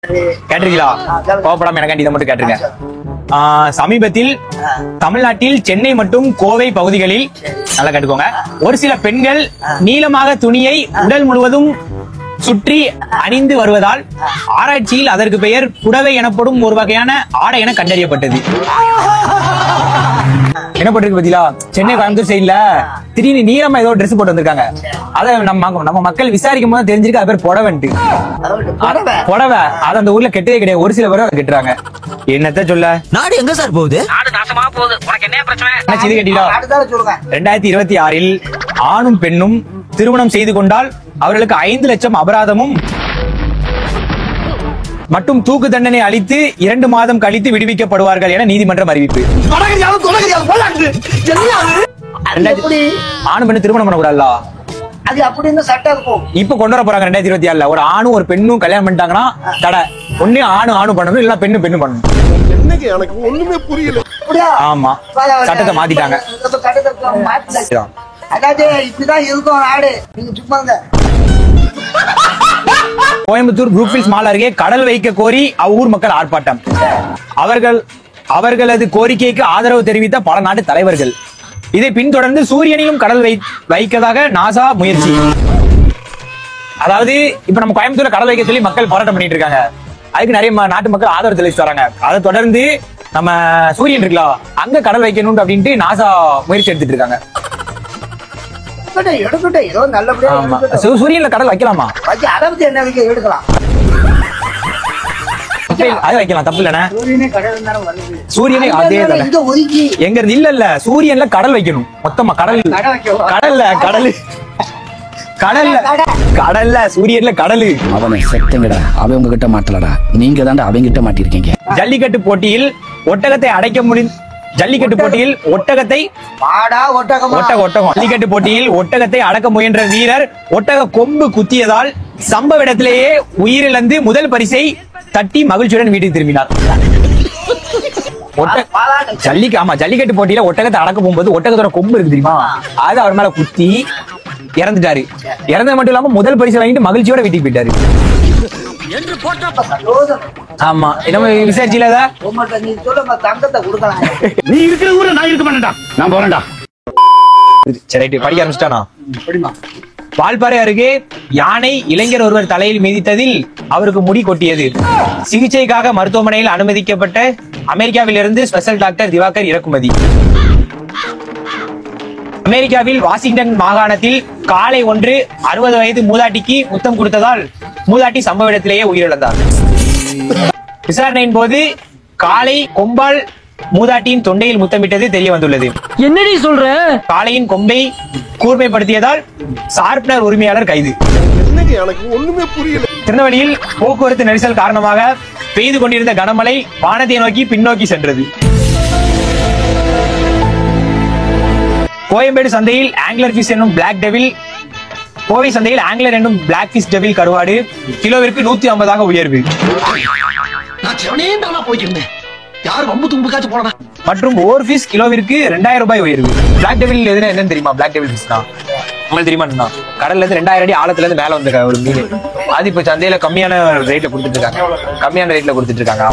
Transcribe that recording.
கேட்டிருக்கீங்களா? கோபப்படாம எனக்காண்டி இதை மட்டும் கேட்டிருங்க. சமீபத்தில் தமிழ்நாட்டில் சென்னை மற்றும் கோவை பகுதிகளில் நல்லா கேட்டுக்கோங்க, ஒரு சில பெண்கள் நீளமாக துணியை உடல் முழுவதும் சுற்றி அணிந்து வருவதால் ஆராய்ச்சியில் அதற்கு பெயர் புடவை எனப்படும் ஒரு வகையான ஆடை என கண்டறியப்பட்டது. என்ன பண்றது பாத்தீங்களா? சென்னை கோயம்புத்தூர் சைட்ல திடீர்னு நீளமா ஏதோ ட்ரெஸ் போட்டு வந்திருக்காங்க. அத நம்ம மக்கள் விசாரிக்கும் போது தெரிஞ்சிருக்கு அது பேர் புடவைன்ட்டு. புடவை அது அந்த ஊர்ல கெட்டதே கிடையாது, ஒரு சில பேரும் அதை கெட்டுறாங்க. என்னத்த சொல்ல, நாடு எங்க சார் போகுது? நாடு நாசமா போகுது. உனக்கு என்ன பிரச்சனை? இது கேட்டீங்களா? 2026 ஆணும் பெண்ணும் திருமணம் செய்து கொண்டால் அவர்களுக்கு 5 லட்சம் அபராதமும் மற்றும் தூக்கு தண்டனை அளித்து 2 மாதம் கழித்து விடுவிக்கப்படுவார்கள் என நீதிமன்றம் அறிவிப்பு. ஆணும் பெண்ணு திருமணம் பண்ணக்கூடாதுல, அது அப்படின்னு சட்டம் இருக்கும். இப்ப கொண்டு வர போறாங்க 2026. ஒரு ஆணும் ஒரு பெண்ணும் கல்யாணம் பண்ணிட்டாங்கன்னா தடை. ஒண்ணு ஆணும் பண்ணணும், இல்ல பெண்ணு பண்ணணும். என்னங்க எனக்கு ஒண்ணுமே புரியல. ஆமா, சட்டத்தை மாத்திட்டாங்க. அதாவது இப்படிதான் இருக்கும் நாடு. நீங்க சும்மாங்க. கோயம்புத்தூர் குரூப் மால் அருகே கடல் வைக்க கோரி அவ்வூர் மக்கள் ஆர்ப்பாட்டம். அவர்களது கோரிக்கைக்கு ஆதரவு தெரிவித்த பல நாட்டு தலைவர்கள். இதை பின்தொடர்ந்து சூரியனிலும் கடல் வைக்கதாக நாசா முயற்சி. அதாவது இப்ப நம்ம கோயம்புத்தூர்ல கடல் வைக்க சொல்லி மக்கள் போராட்டம் பண்ணிட்டு இருக்காங்க. அதுக்கு நிறைய நாட்டு மக்கள் ஆதரவு தெரிவித்து வராங்க. அதை தொடர்ந்து நம்ம சூரியன் இருக்கலாம் அங்க கடல் வைக்கணும் அப்படின்ட்டு நாசா முயற்சி எடுத்துட்டு இருக்காங்க. சூரியன்ல கடல் வைக்கலாமா? எடுக்கலாம், அது வைக்கலாம், தப்பு இல்ல. சூரியனே அதே எங்க இல்ல சூரியன்ல கடல் வைக்கணும் மொத்தமா. கடல்ல சூரியன்ல கடலு. அவனை செத்தங்கடா, அவன் உங்ககிட்ட மாட்டலடா, நீங்க தாண்டா அவங்க கிட்ட மாட்டிருக்கீங்க. ஜல்லிக்கட்டு போட்டியில் ஒட்டகத்தை அடைக்க முடியும். ஜல்லிக்கட்டு போட்டியில் ஜல்லிக்கட்டு போட்டியில் ஒட்டகத்தை அடக்க முயன்ற வீரர் ஒட்டக கொம்பு குத்தியதால் சம்பவ இடத்திலேயே உயிரிழந்து முதல் பரிசை தட்டி மகிழ்ச்சியுடன் வீட்டுக்கு திரும்பினார். ஜல்லிக்கட்டு போட்டியில ஒட்டகத்தை அடக்க போகும்போது ஒட்டகத்தோட கொம்பு இருக்கு தெரியுமா, அது அவர் மேல குத்தி இறந்துட்டாரு. இறந்தது மட்டும் இல்லாம முதல் பரிசு வாங்கிட்டு மகிழ்ச்சியோட வீட்டுக்கு போயிட்டாரு. ஆமா, நம்ம விசாரிச்சுல நீ இருக்கிற ஊர்ல நான் இருக்க மாட்டேன்டா, நான் போறேன்டா. சரி, படிக்க ஆரம்பிச்சிட்டானா? வால்பாறை அருகே யானை இளைஞர் ஒருவர் தலையில் மிதித்ததில் அவருக்கு முடி கொட்டியது. சிகிச்சைக்காக மருத்துவமனையில் அனுமதிக்கப்பட்ட அமெரிக்காவில் இருந்து ஸ்பெஷல் டாக்டர் திவாகர் இறக்குமதி. அமெரிக்காவில் வாஷிங்டன் மாகாணத்தில் காளை ஒன்று 60 வயது மூதாட்டிக்கு முத்தம் கொடுத்ததால் மூதாட்டி சம்பவ இடத்திலேயே உயிரிழந்தார். விசாரணையின் போது காளை கொம்பால் மூதாட்டியின் தொண்டையில் முத்தமிட்டது தெரிய வந்துள்ளது. என்னடி சொல்ற? காளையின் கொம்பை கூர்மைப்படுத்தியதால் ஷார்ப்னர் உரிமையாளர் கைது. என்னங்க எனக்கு ஒண்ணுமே புரியல. திருநெல்வேலியில் போக்குவரத்து நெரிசல் காரணமாக பெய்து கொண்டிருந்த கனமழை வானத்தை நோக்கி பின்னோக்கி சென்றது. கோயம்பேடு சந்தையில் ஆங்கிலர் ஃபிஷ் என்னும் பிளாக் டெவில், கோவை சந்தையில் ஆங்கிலர் என்னும் பிளாக் ஃபிஷ் டெவில் கருவாடு கிலோவிற்கு 150 உயர்வு. மற்றும் ஓர் ஃபிஷ் கிலோவிற்கு 2000 ரூபாய் உயர்வு. பிளாக் டெவில் என்னன்னு தெரியுமா? பிளாக் டெவில் ஃபிஷ் தான் உங்களுக்கு தெரியுமா? கடல்ல இருந்து 2000 அடி ஆழத்துல இருந்து மேல வந்து ஒரு மீன். அது இப்ப சந்தையில கம்மியான ரேட்ல கொடுத்துட்டு இருக்காங்க.